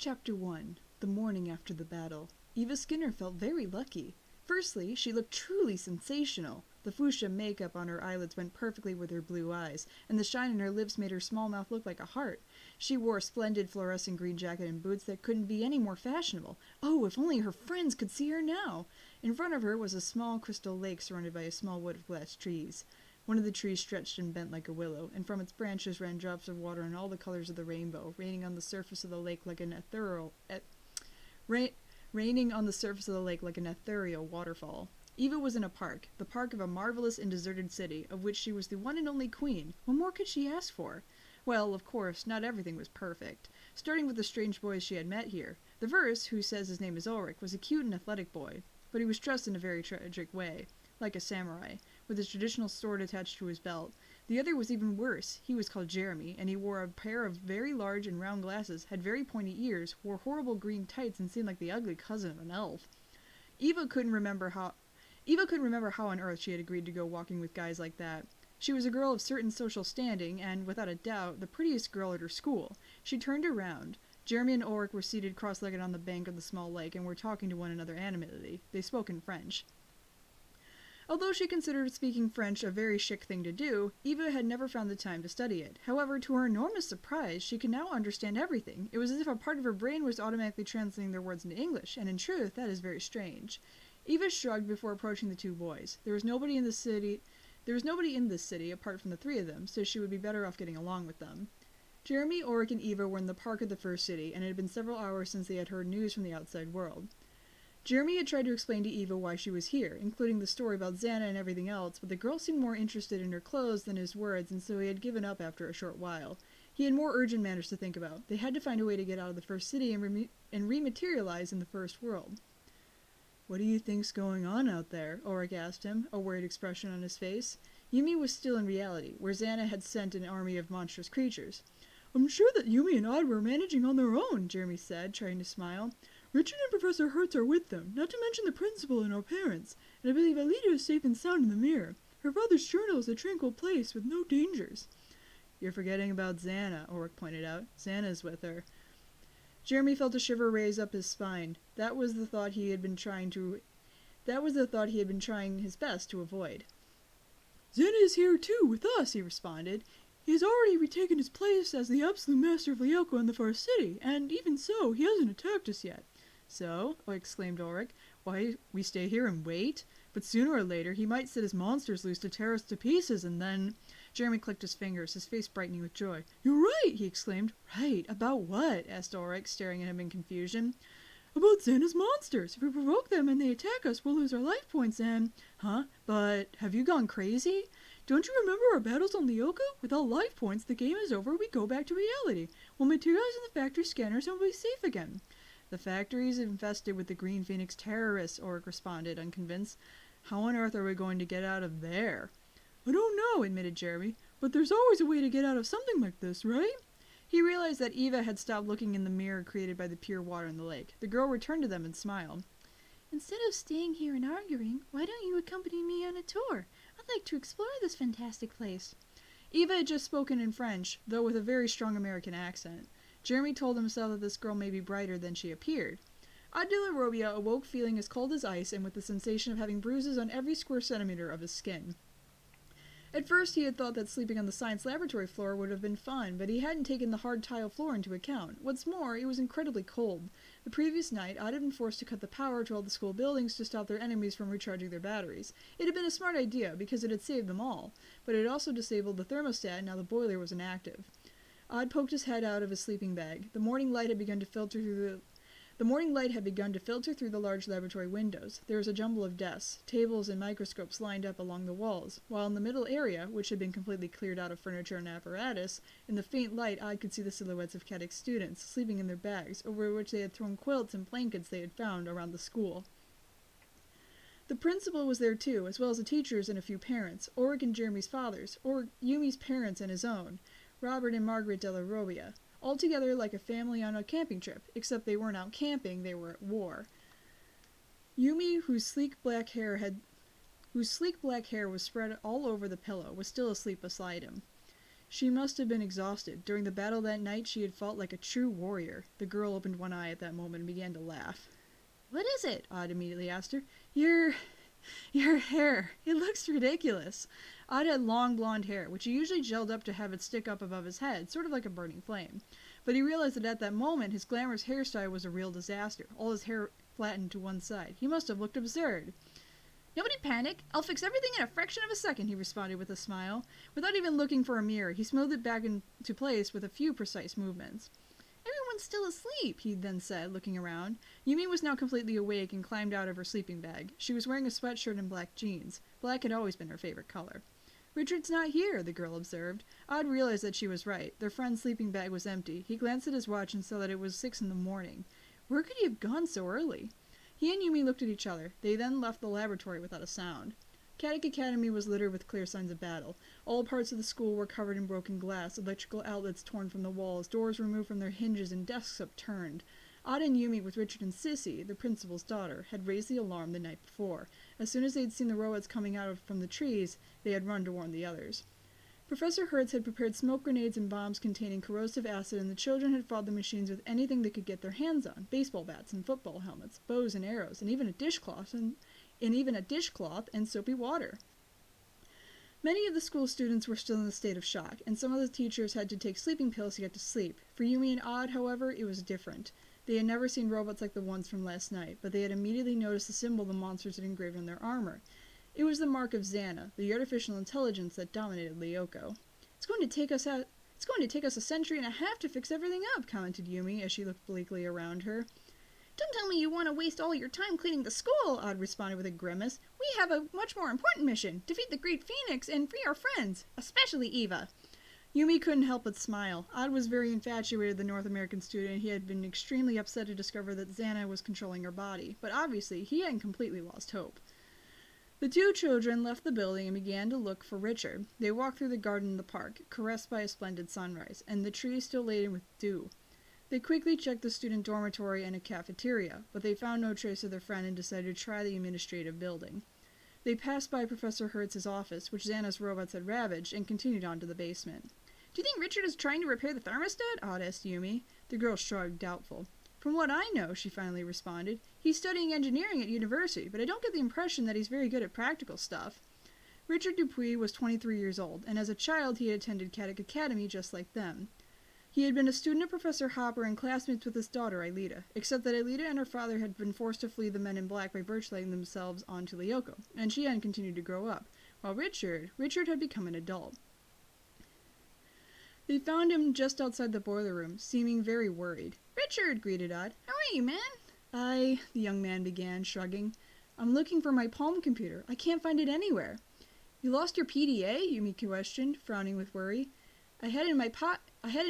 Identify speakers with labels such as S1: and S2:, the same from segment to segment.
S1: Chapter 1. The morning after the battle. Eva Skinner felt very lucky. Firstly, she looked truly sensational. The fuchsia makeup on her eyelids went perfectly with her blue eyes, and the shine in her lips made her small mouth look like a heart. She wore a splendid fluorescent green jacket and boots that couldn't be any more fashionable. Oh, if only her friends could see her now! In front of her was a small crystal lake surrounded by a small wood of glass trees. One of the trees stretched and bent like a willow, and from its branches ran drops of water in all the colors of the rainbow, raining on the surface of the lake like an ethereal waterfall. Eva was in a park, the park of a marvelous and deserted city, of which she was the one and only queen. What more could she ask for? Well, of course, not everything was perfect. Starting with the strange boys she had met here. The first, who says his name is Ulrich, was a cute and athletic boy, but he was dressed in a very tragic way, like a samurai, with his traditional sword attached to his belt. The other was even worse. He was called Jeremy, and he wore a pair of very large and round glasses, had very pointy ears, wore horrible green tights, and seemed like the ugly cousin of an elf. Eva couldn't remember how on earth she had agreed to go walking with guys like that. She was a girl of certain social standing, and, without a doubt, the prettiest girl at her school. She turned around. Jeremy and Ulrich were seated cross-legged on the bank of the small lake, and were talking to one another animatedly. They spoke in French. Although she considered speaking French a very chic thing to do, Eva had never found the time to study it. However, to her enormous surprise, she could now understand everything. It was as if a part of her brain was automatically translating their words into English, and in truth, that is very strange. Eva shrugged before approaching the two boys. There was nobody in this city apart from the three of them, so she would be better off getting along with them. Jeremy, Ulrich, and Eva were in the park of the first city, and it had been several hours since they had heard news from the outside world. Jeremy had tried to explain to Eva why she was here, including the story about Xana and everything else, but the girl seemed more interested in her clothes than his words, and so he had given up after a short while. He had more urgent matters to think about. They had to find a way to get out of the first city and rematerialize in the first world. "What do you think's going on out there?" Ulrich asked him, a worried expression on his face. Yumi was still in reality, where Xana had sent an army of monstrous creatures. "I'm sure that Yumi and Odd were managing on their own," Jeremy said, trying to smile. "Richard and Professor Hertz are with them, not to mention the principal and our parents, and I believe Alita is safe and sound in the mirror. Her father's journal is a tranquil place with no dangers." "You're forgetting about Xana," Ulrich pointed out. "Xana's with her." Jeremy felt a shiver raise up his spine. That was the thought he had been trying his best to avoid. "Xana is here too, with us," he responded. "He has already retaken his place as the absolute master of Lyoko in the Far City, and even so, he hasn't attacked us yet." "So?" exclaimed Ulrich. "Why, we stay here and wait? But sooner or later he might set his monsters loose to tear us to pieces, and then—" Jeremy clicked his fingers, his face brightening with joy. "You're right!" he exclaimed. "Right? About what?" asked Ulrich, staring at him in confusion. "About Xana's monsters. If we provoke them and they attack us, we'll lose our life points and—" "Huh? But have you gone crazy? Don't you remember our battles on Lyoko? Without life points, the game is over, we go back to reality. We'll materialize in the factory scanners and we'll be safe again." "The factory's infested with the Green Phoenix terrorists," Ulrich responded, unconvinced. "How on earth are we going to get out of there?" "I don't know," admitted Jeremy, "but there's always a way to get out of something like this, right?" He realized that Eva had stopped looking in the mirror created by the pure water in the lake. The girl returned to them and smiled. "Instead of staying here and arguing, why don't you accompany me on a tour? I'd like to explore this fantastic place." Eva had just spoken in French, though with a very strong American accent. Jeremy told himself that this girl may be brighter than she appeared. Odd de la Robbia awoke feeling as cold as ice and with the sensation of having bruises on every square centimeter of his skin. At first he had thought that sleeping on the science laboratory floor would have been fun, but he hadn't taken the hard tile floor into account. What's more, it was incredibly cold. The previous night, Odd had been forced to cut the power to all the school buildings to stop their enemies from recharging their batteries. It had been a smart idea, because it had saved them all, but it had also disabled the thermostat, now the boiler was inactive. Odd poked his head out of his sleeping bag. The morning light had begun to filter through the large laboratory windows. There was a jumble of desks, tables, and microscopes lined up along the walls, while in the middle area, which had been completely cleared out of furniture and apparatus, in the faint light Odd could see the silhouettes of Caddick students, sleeping in their bags, over which they had thrown quilts and blankets they had found around the school. The principal was there too, as well as the teachers and a few parents, Ulrich and Jeremy's fathers, or Yumi's parents and his own, Robert and Margaret de la Robbia, all together like a family on a camping trip, except they weren't out camping, they were at war. Yumi, whose sleek black hair was spread all over the pillow, was still asleep beside him. She must have been exhausted. During the battle that night, she had fought like a true warrior. The girl opened one eye at that moment and began to laugh. "What is it?" Odd immediately asked her. Your hair. It looks ridiculous." Odd had long blonde hair, which he usually gelled up to have it stick up above his head, sort of like a burning flame. But he realized that at that moment, his glamorous hairstyle was a real disaster. All his hair flattened to one side. He must have looked absurd. "Nobody panic. I'll fix everything in a fraction of a second," he responded with a smile. Without even looking for a mirror, he smoothed it back into place with a few precise movements. "Everyone's still asleep," he then said, looking around. Yumi was now completely awake and climbed out of her sleeping bag. She was wearing a sweatshirt and black jeans. Black had always been her favorite color. "Richard's not here," the girl observed. Odd realized that she was right. Their friend's sleeping bag was empty. He glanced at his watch and saw that it was 6 in the morning. Where could he have gone so early? He and Yumi looked at each other. They then left the laboratory without a sound. Caddick Academy was littered with clear signs of battle. All parts of the school were covered in broken glass, electrical outlets torn from the walls, doors removed from their hinges, and desks upturned. Odd and Yumi, with Richard and Sissy, the principal's daughter, had raised the alarm the night before. As soon as they had seen the robots coming out from the trees, they had run to warn the others. Professor Hertz had prepared smoke grenades and bombs containing corrosive acid, and the children had fought the machines with anything they could get their hands on: baseball bats and football helmets, bows and arrows, and even a dishcloth and soapy water. Many of the school students were still in a state of shock, and some of the teachers had to take sleeping pills to get to sleep. For Yumi and Odd, however, it was different. They had never seen robots like the ones from last night, but they had immediately noticed the symbol the monsters had engraved on their armor. It was the mark of Xana, the artificial intelligence that dominated Lyoko. It's going to take us a century and a half to fix everything up," commented Yumi as she looked bleakly around her. "Don't tell me you want to waste all your time cleaning the school," Odd responded with a grimace. "We have a much more important mission: defeat the Great Phoenix and free our friends, especially Eva." Yumi couldn't help but smile. Odd was very infatuated with the North American student, and he had been extremely upset to discover that Xana was controlling her body, but obviously he hadn't completely lost hope. The two children left the building and began to look for Richard. They walked through the garden and the park, caressed by a splendid sunrise, and the trees still laden with dew. They quickly checked the student dormitory and a cafeteria, but they found no trace of their friend and decided to try the administrative building. They passed by Professor Hertz's office, which Xana's robots had ravaged, and continued on to the basement. "Do you think Richard is trying to repair the thermostat?" Odd asked Yumi. The girl shrugged, doubtful. "From what I know," she finally responded, "he's studying engineering at university, but I don't get the impression that he's very good at practical stuff." Richard Dupuis was 23 years old, and as a child he had attended Caddick Academy just like them. He had been a student of Professor Hopper and classmates with his daughter, Aelita, except that Aelita and her father had been forced to flee the men in black by virtualing themselves onto Lyoko, and she hadn't continued to grow up, while Richard had become an adult. They found him just outside the boiler room, seeming very worried. "Richard," greeted Odd. "How are you, man?" The young man began, shrugging. "I'm looking for my Palm computer. I can't find it anywhere." "You lost your PDA?" Yumi questioned, frowning with worry. I had it in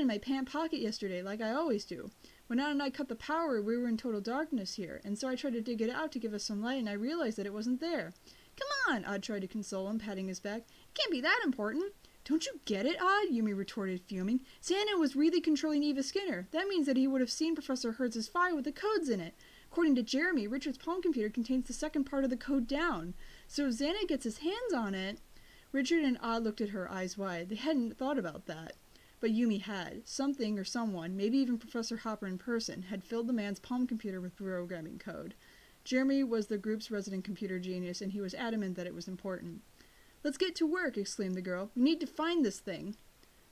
S1: my pant pocket yesterday, like I always do. When Odd and I cut the power, we were in total darkness here, and so I tried to dig it out to give us some light, and I realized that it wasn't there." "Come on," Odd tried to console him, patting his back. "It can't be that important." "Don't you get it, Odd?" Yumi retorted, fuming. "Xana was really controlling Eva Skinner. That means that he would have seen Professor Hertz's file with the codes in it. According to Jeremy, Richard's Palm computer contains the second part of the code down. So if Xana gets his hands on it..." Richard and Odd looked at her, eyes wide. They hadn't thought about that. But Yumi had. Something or someone, maybe even Professor Hopper in person, had filled the man's Palm computer with programming code. Jeremy was the group's resident computer genius, and he was adamant that it was important. "Let's get to work," exclaimed the girl. "We need to find this thing."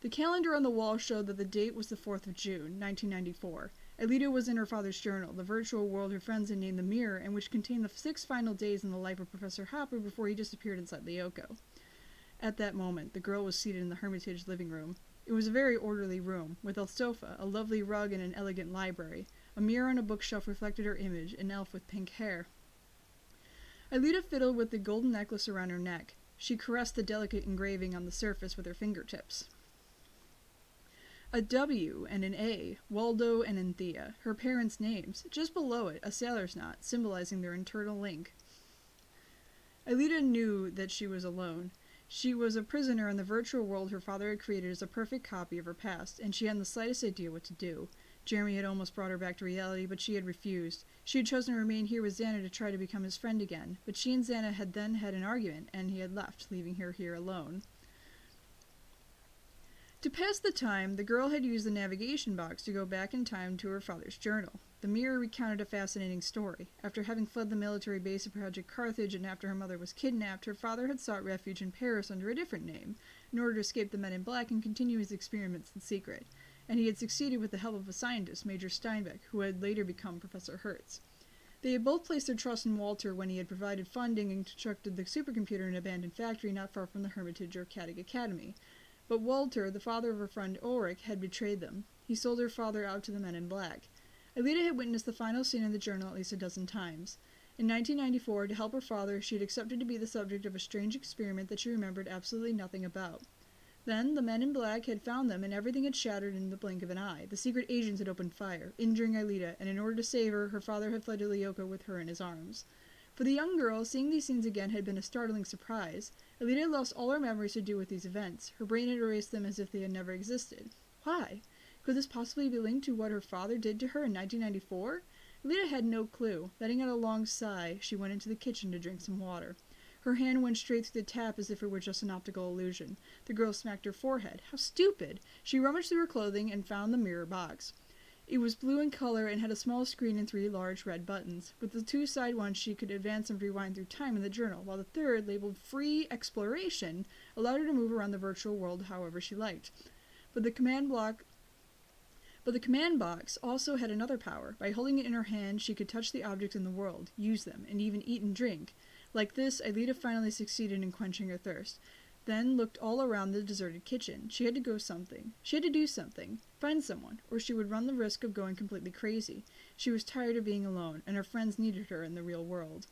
S1: The calendar on the wall showed that the date was the 4th of June, 1994. Aelita was in her father's journal, the virtual world her friends had named the Mirror, and which contained the 6 final days in the life of Professor Hopper before he disappeared inside Lyoko. At that moment, the girl was seated in the Hermitage living room. It was a very orderly room, with a sofa, a lovely rug, and an elegant library. A mirror on a bookshelf reflected her image, an elf with pink hair. Aelita fiddled with the golden necklace around her neck. She caressed the delicate engraving on the surface with her fingertips. A W and an A, Waldo and Anthea, her parents' names. Just below it, a sailor's knot, symbolizing their eternal link. Aelita knew that she was alone. She was a prisoner in the virtual world her father had created as a perfect copy of her past, and she hadn't the slightest idea what to do. Jeremy had almost brought her back to reality, but she had refused. She had chosen to remain here with Xana to try to become his friend again, but she and Xana had then had an argument, and he had left, leaving her here alone. To pass the time, the girl had used the navigation box to go back in time to her father's journal. The mirror recounted a fascinating story. After having fled the military base of Project Carthage and after her mother was kidnapped, her father had sought refuge in Paris under a different name, in order to escape the men in black and continue his experiments in secret. And he had succeeded with the help of a scientist, Major Steinbeck, who had later become Professor Hertz. They had both placed their trust in Walter when he had provided funding and constructed the supercomputer in an abandoned factory not far from the Hermitage or Caddick Academy. But Walter, the father of her friend Ulrich, had betrayed them. He sold her father out to the men in black. Alita had witnessed the final scene in the journal at least a dozen times. In 1994, to help her father, she had accepted to be the subject of a strange experiment that she remembered absolutely nothing about. Then, the men in black had found them, and everything had shattered in the blink of an eye. The secret agents had opened fire, injuring Alita, and in order to save her, her father had fled to Lyoko with her in his arms. For the young girl, seeing these scenes again had been a startling surprise. Alita had lost all her memories to do with these events. Her brain had erased them as if they had never existed. Why? Could this possibly be linked to what her father did to her in 1994? Alita had no clue. Letting out a long sigh, she went into the kitchen to drink some water. Her hand went straight through the tap as if it were just an optical illusion. The girl smacked her forehead. How stupid! She rummaged through her clothing and found the mirror box. It was blue in color and had a small screen and 3 large red buttons. With the 2 side ones, she could advance and rewind through time in the journal, while the third, labeled Free Exploration, allowed her to move around the virtual world however she liked. But the command box also had another power. By holding it in her hand, she could touch the objects in the world, use them, and even eat and drink. Like this, Alita finally succeeded in quenching her thirst. Then looked all around the deserted kitchen. She had to do something, find someone, or she would run the risk of going completely crazy. She was tired of being alone, and her friends needed her in the real world.